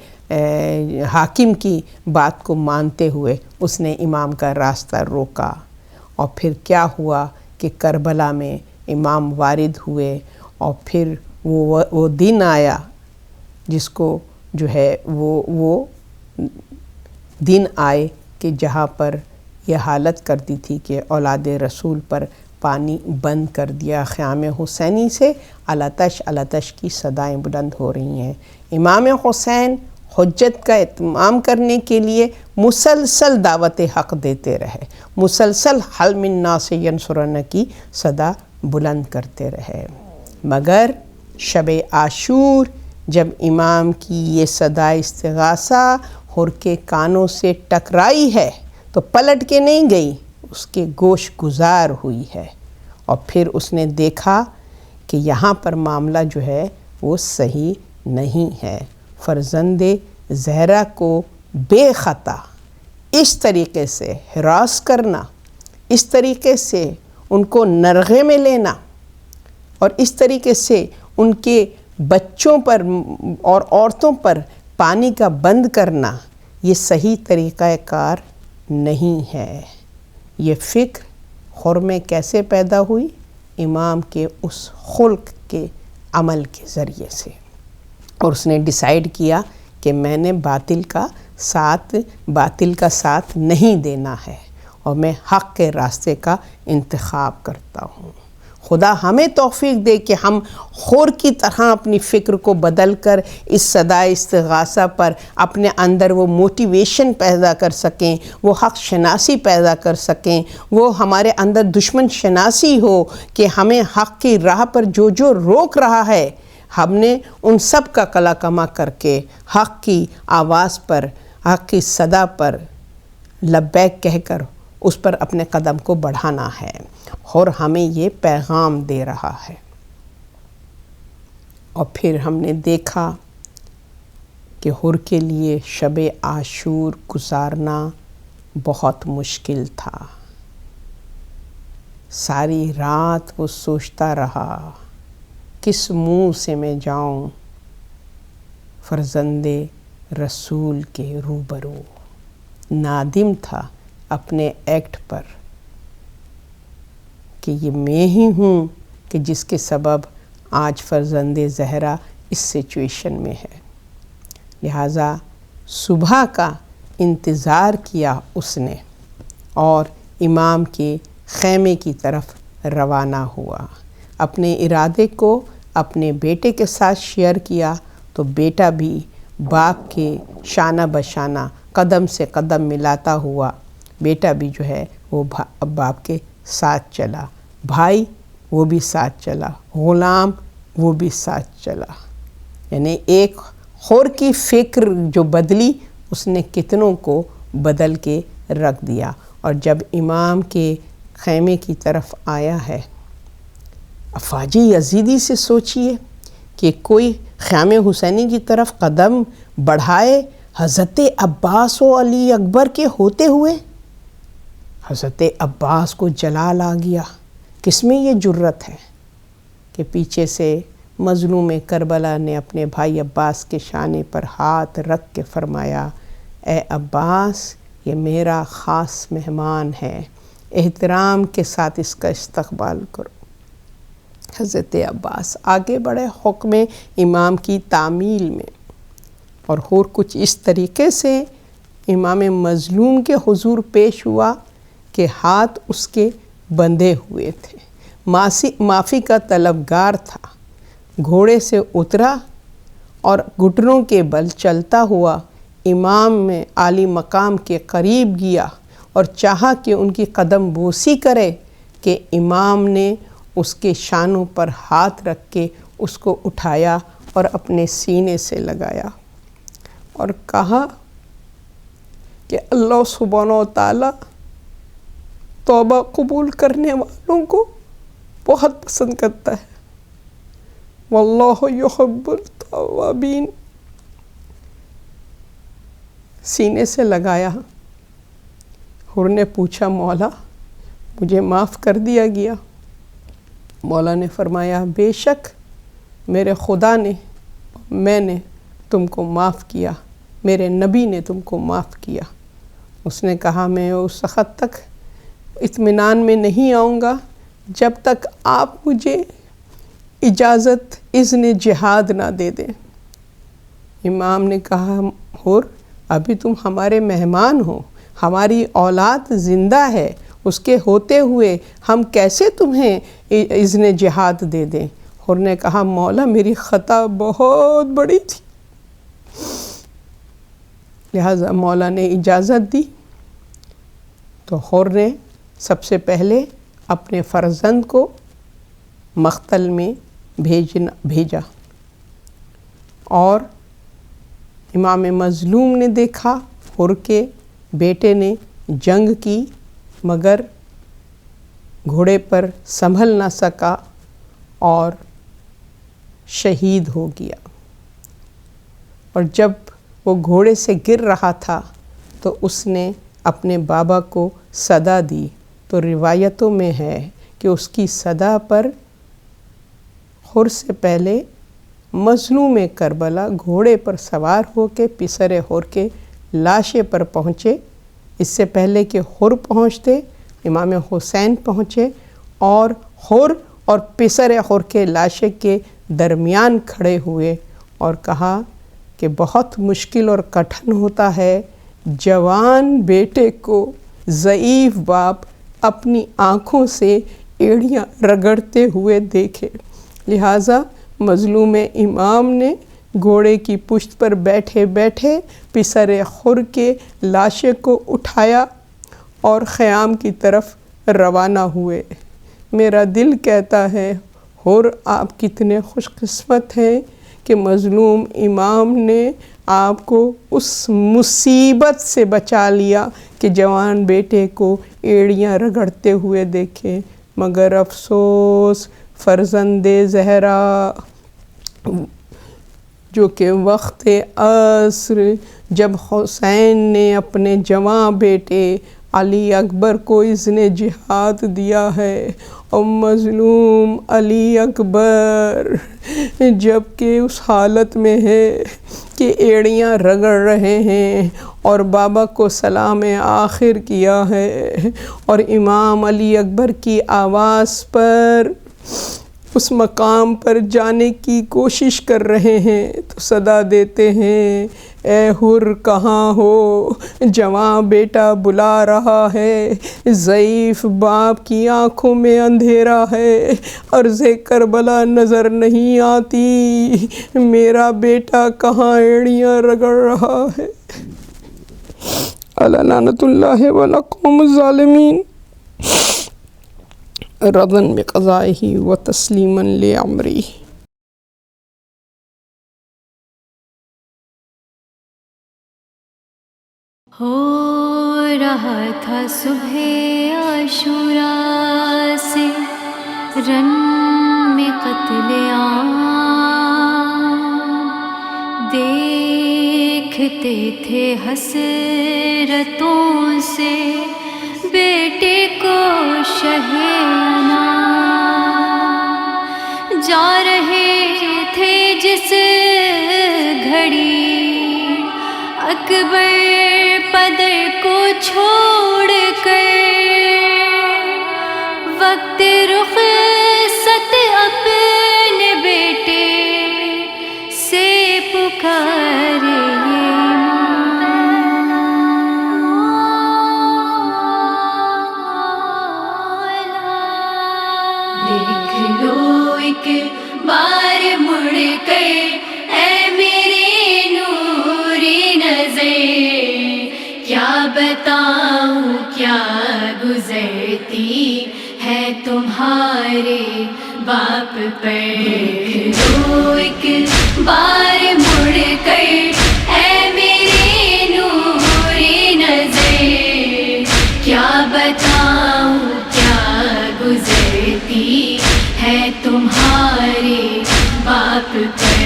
حاکم کی بات کو مانتے ہوئے اس نے امام کا راستہ روکا۔ اور پھر کیا ہوا کہ کربلا میں امام وارد ہوئے، اور پھر وہ دن آیا جس کو جو ہے وہ دن آئے کہ جہاں پر یہ حالت کر دی تھی کہ اولاد رسول پر پانی بند کر دیا۔ خیام حسینی سے الاتش الاتش کی صدائیں بلند ہو رہی ہیں۔ امام حسین حجت کا اتمام کرنے کے لیے مسلسل دعوت حق دیتے رہے، مسلسل حل من ناصر ینصرن کی صدا بلند کرتے رہے، مگر شب عاشور جب امام کی یہ صدا استغاثہ حر کے کانوں سے ٹکرائی ہے تو پلٹ کے نہیں گئی، اس کے گوش گزار ہوئی ہے، اور پھر اس نے دیکھا کہ یہاں پر معاملہ جو ہے وہ صحیح نہیں ہے۔ فرزند زہرا کو بے خطا اس طریقے سے ہراس کرنا، اس طریقے سے ان کو نرغے میں لینا، اور اس طریقے سے ان کے بچوں پر اور عورتوں پر پانی کا بند کرنا، یہ صحیح طریقہ کار نہیں ہے۔ یہ فکر حر میں کیسے پیدا ہوئی؟ امام کے اس خلق کے عمل کے ذریعے سے، اور اس نے ڈیسائیڈ کیا کہ میں نے باطل کا ساتھ نہیں دینا ہے، اور میں حق کے راستے کا انتخاب کرتا ہوں۔ خدا ہمیں توفیق دے کہ ہم حر کی طرح اپنی فکر کو بدل کر اس صدا استغاثہ پر اپنے اندر وہ موٹیویشن پیدا کر سکیں، وہ حق شناسی پیدا کر سکیں، وہ ہمارے اندر دشمن شناسی ہو کہ ہمیں حق کی راہ پر جو روک رہا ہے، ہم نے ان سب کا قلع کما کر کے حق کی آواز پر، حق کی صدا پر لبیک کہہ کر اس پر اپنے قدم کو بڑھانا ہے، اور ہمیں یہ پیغام دے رہا ہے۔ اور پھر ہم نے دیکھا کہ حر کے لیے شب عاشور گزارنا بہت مشکل تھا۔ ساری رات وہ سوچتا رہا، کس منہ سے میں جاؤں فرزند رسول کے روبرو۔ نادم تھا اپنے ایکٹ پر کہ یہ میں ہی ہوں کہ جس کے سبب آج فرزند زہرا اس سچویشن میں ہے۔ لہٰذا صبح کا انتظار کیا اس نے اور امام کے خیمے کی طرف روانہ ہوا۔ اپنے ارادے کو اپنے بیٹے کے ساتھ شیئر کیا تو بیٹا بھی باپ کے شانہ بشانہ قدم سے قدم ملاتا ہوا بیٹا بھی جو ہے وہ باپ کے ساتھ چلا، بھائی وہ بھی ساتھ چلا، غلام وہ بھی ساتھ چلا۔ یعنی ایک خور کی فکر جو بدلی اس نے کتنوں کو بدل کے رکھ دیا۔ اور جب امام کے خیمے کی طرف آیا ہے، افواجی یزیدی سے سوچئے کہ کوئی خیمے حسینی کی طرف قدم بڑھائے حضرت عباس و علی اکبر کے ہوتے ہوئے۔ حضرت عباس کو جلال آ گیا، کس میں یہ جرت ہے کہ پیچھے سے مظلوم کربلا نے اپنے بھائی عباس کے شانے پر ہاتھ رکھ کے فرمایا، اے عباس یہ میرا خاص مہمان ہے، احترام کے ساتھ اس کا استقبال کرو۔ حضرت عباس آگے بڑھے حکم امام کی تعمیل میں، اور اور کچھ اس طریقے سے امام مظلوم کے حضور پیش ہوا کہ ہاتھ اس کے بندھے ہوئے تھے، معافی کا طلبگار تھا، گھوڑے سے اترا اور گھٹنوں کے بل چلتا ہوا امام میں عالی مقام کے قریب گیا اور چاہا کہ ان کی قدم بوسی کرے کہ امام نے اس کے شانوں پر ہاتھ رکھ کے اس کو اٹھایا اور اپنے سینے سے لگایا اور کہا کہ اللہ سبحانہ و تعالیٰ توبہ قبول کرنے والوں کو بہت پسند کرتا ہے، واللہ یحب التوابین۔ سینے سے لگایا۔ حر نے پوچھا، مولا مجھے معاف کر دیا گیا؟ مولا نے فرمایا، بے شک میرے خدا نے، میں نے تم کو معاف کیا، میرے نبی نے تم کو معاف کیا۔ اس نے کہا، میں اس وقت تک اطمینان میں نہیں آؤں گا جب تک آپ مجھے اجازت اذن جہاد نہ دے دیں۔ امام نے کہا، حر ابھی تم ہمارے مہمان ہو، ہماری اولاد زندہ ہے، اس کے ہوتے ہوئے ہم کیسے تمہیں اذن جہاد دے دیں؟ حر نے کہا، مولا میری خطا بہت بڑی تھی، لہٰذا مولا نے اجازت دی۔ تو حر نے سب سے پہلے اپنے فرزند کو مقتل میں بھیجا، اور امام مظلوم نے دیکھا حر کے بیٹے نے جنگ کی مگر گھوڑے پر سنبھل نہ سکا اور شہید ہو گیا۔ اور جب وہ گھوڑے سے گر رہا تھا تو اس نے اپنے بابا کو صدا دی، تو روایتوں میں ہے کہ اس کی صدا پر حر سے پہلے مظلوم کربلا گھوڑے پر سوار ہو کے پسر حر کے لاشے پر پہنچے۔ اس سے پہلے کہ حر پہنچتے امام حسین پہنچے اور حر اور پسر حر کے لاشے کے درمیان کھڑے ہوئے اور کہا کہ بہت مشکل اور کٹھن ہوتا ہے جوان بیٹے کو ضعیف باپ اپنی آنکھوں سے ایڑیاں رگڑتے ہوئے دیکھے، لہٰذا مظلوم امام نے گھوڑے کی پشت پر بیٹھے بیٹھے پسر حر کے لاشے کو اٹھایا اور خیام کی طرف روانہ ہوئے۔ میرا دل کہتا ہے، حر آپ کتنے خوش قسمت ہیں کہ مظلوم امام نے آپ کو اس مصیبت سے بچا لیا کہ جوان بیٹے کو ایڑیاں رگڑتے ہوئے دیکھے، مگر افسوس فرزند زہرا جو کہ وقت عصر جب حسین نے اپنے جواں بیٹے علی اکبر کو اذن جہاد دیا ہے، اور مظلوم علی اکبر جبکہ اس حالت میں ہے کہ ایڑیاں رگڑ رہے ہیں اور بابا کو سلام آخر کیا ہے، اور امام علی اکبر کی آواز پر اس مقام پر جانے کی کوشش کر رہے ہیں تو صدا دیتے ہیں، اے حر کہاں ہو، جواں بیٹا بلا رہا ہے، ضعیف باپ کی آنکھوں میں اندھیرا ہے، ارض کربلا نظر نہیں آتی، میرا بیٹا کہاں ایڑیاں رگڑ رہا ہے۔ علی لعنت اللہ وعلی قوم الظالمین، رضا بقضائہ و تسلیما لامرہ۔ ہو رہا تھا صبح عاشوراء سے رن میں قتل عام، دیکھتے تھے حسرتوں سے بیٹے کو شہینا، جا رہے تھے جس گھڑی اکبر پدر کو چھوڑ کر، وقت رخصت اپنے بیٹے سے پکارے، دیکھ لو ایک بار مڑ کر اے میرے نوری نظر، کیا بتاؤں کیا گزرتی ہے تمہارے باپ پر، دیکھ لو ایک بار مڑ کر اے میرے نوری نظر، کیا بتاؤں کیا گزرتی ہے تمہارے باپ پر،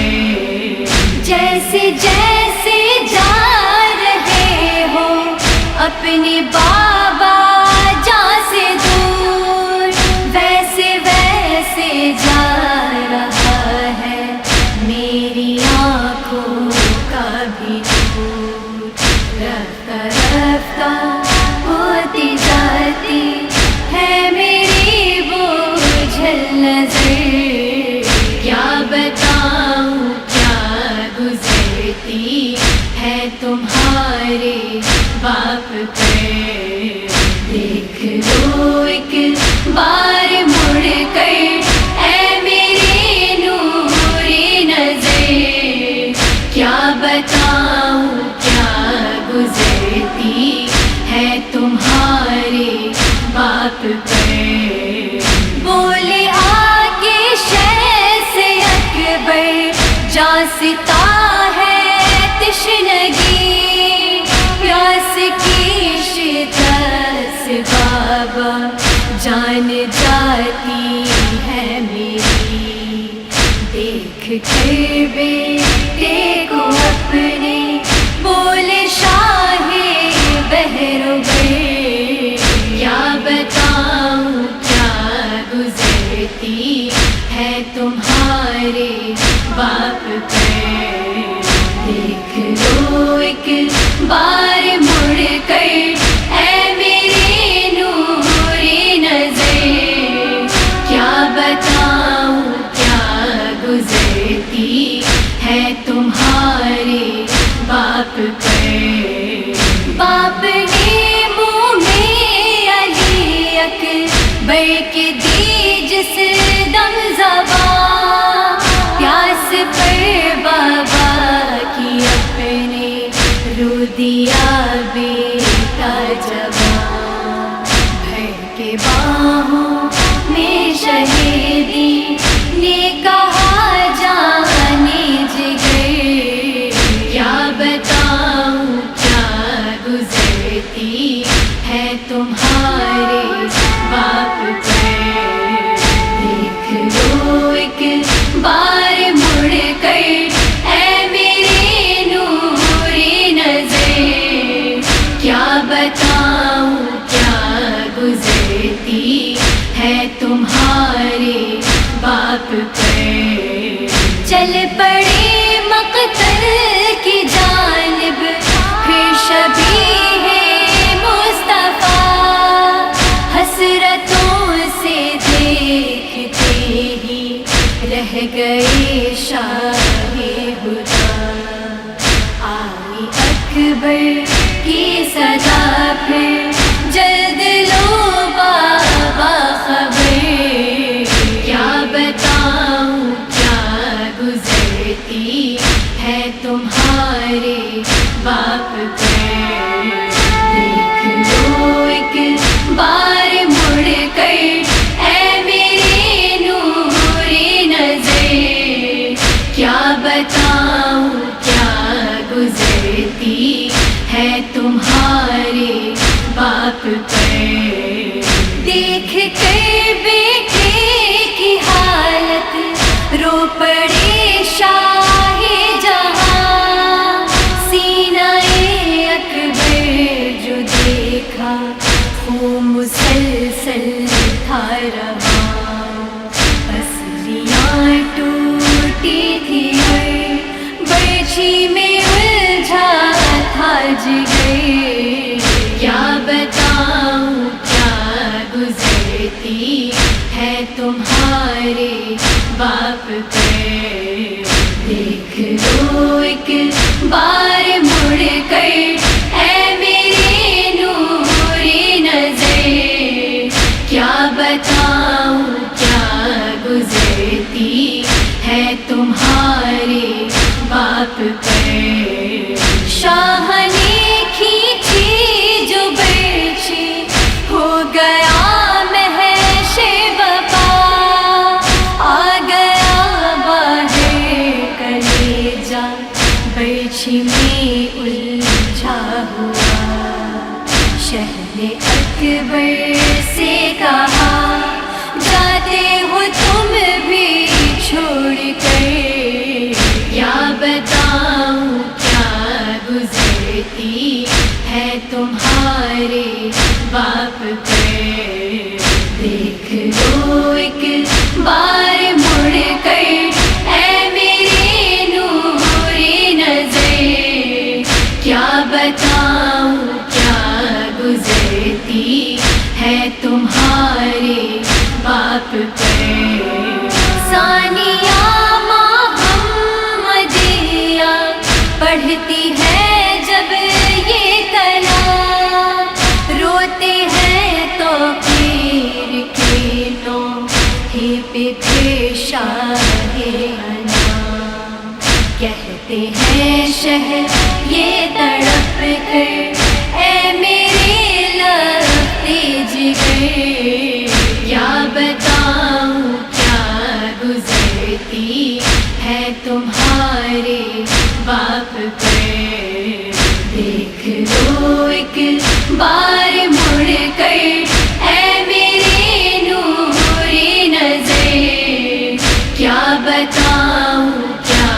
جیسے جیسے جا رہے ہو اپنے بابا جاں سے دور، ویسے ویسے جا رہا ہے میری آنکھوں کا بھی نور، رفتہ رفتہ ہوتی جاتی ہے میری بوجھل نظر، کیا بتاؤں کیا گزرتی ہے تمہارے باپ پر، دیکھ لو ایک بار مڑ کر اے میری نوری نظر، کیا بتاؤں کیا گزرتی ہے تمہارے باپ پر، بولے آگے شہ سے اکبر جانستا ہے تشنگی، پیاس کی شدت سے بابا جان جاتی ہے میری، دیکھ کر بیٹے کو اپنے بولے شاہ بہروبر، کیا بتاؤں کیا گزرتی ہے تمہارے باپ پر، دیکھ لو ایک بار مڑ کر اے میری نوری نظر، کیا بتاؤں کیا گزرتی ہے تمہارے باپ پر، باپ نے منہ میں علی اکبر کے دی جس دم زبان، پیاس پر بابا کی اپنے رو دیا بیٹا جوان، بھر کے باہوں میں شہیدی نے کہا جانے جگر، کیا بتاؤں کیا گزرتی ہے تمہارے باپ پر، دیکھ لو ایک بار مڑ کر اے میری نوری نظر، کیا بتاؤں رہ گئے شاہ ہدا، آئی اکبر کی صدا پھر جلد لو بابا خبر، کیا بتاؤں کیا گزرتی ہے تمہارے باپ پر، دیکھ لو ایک بار مڑ کر اے میرے نور نظر، کیا بتاؤں کیا گزرتی ہے تمہارے باپ پر، دیکھ کر بیٹے کی حالت رو پڑے شاہ جہاں، سینہ اکبر جو دیکھا خون مسلسل تھا رواں، پسلیاں ٹوٹی تھی اور برچھی میں الجھا تھا جگر، کیا بتاؤں کیا گزرتی ہے تمہارے باپ پر، دیکھ لو ایک بار مڑ کر اے میرے نور نظر، کیا بتاؤں کیا گزرتی ہے تمہارے باپ پر، شاہ نے کھینچی جو برچھی ہو گیا محش وفا، آ گیا باہر کلیجہ برچھی میں الجھا ہوا، شہر اکبر سے کہا جاتے ہو تم بھی چھوڑ کر، کیا بتاؤں کیا گزرتی ہے تمہارے باپ پر، دیکھ لو ایک بار مڑ کر اے میرے نور نظر، کیا بتاؤں کیا گزرتی ہے تمہارے باپ پر، ثانیہ محمدیہ پڑھتی ہے جب یہ کلام، روتے ہیں توقیر کے نوحے پہ پھر شاہ انام، کہتے ہیں شہر یہ تڑپ کر اے میرے لگتے جگر، کیا بتاؤں کیا گزرتی ہے تمہارے باپ پر، دیکھ لو ایک بار مڑ کر اے میرے نور نظر، کیا بتاؤں کیا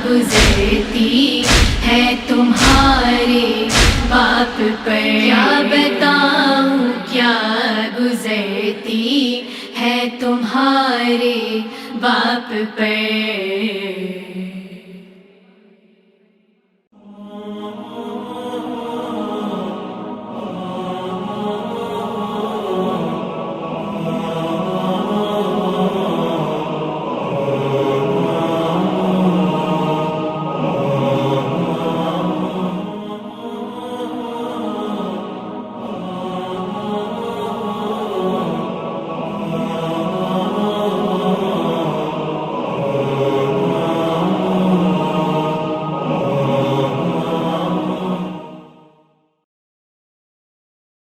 گزرتی ہے تمہارے باپ پر، کیا بتاؤں کیا گزرتی ہے تمہارے باپ پر۔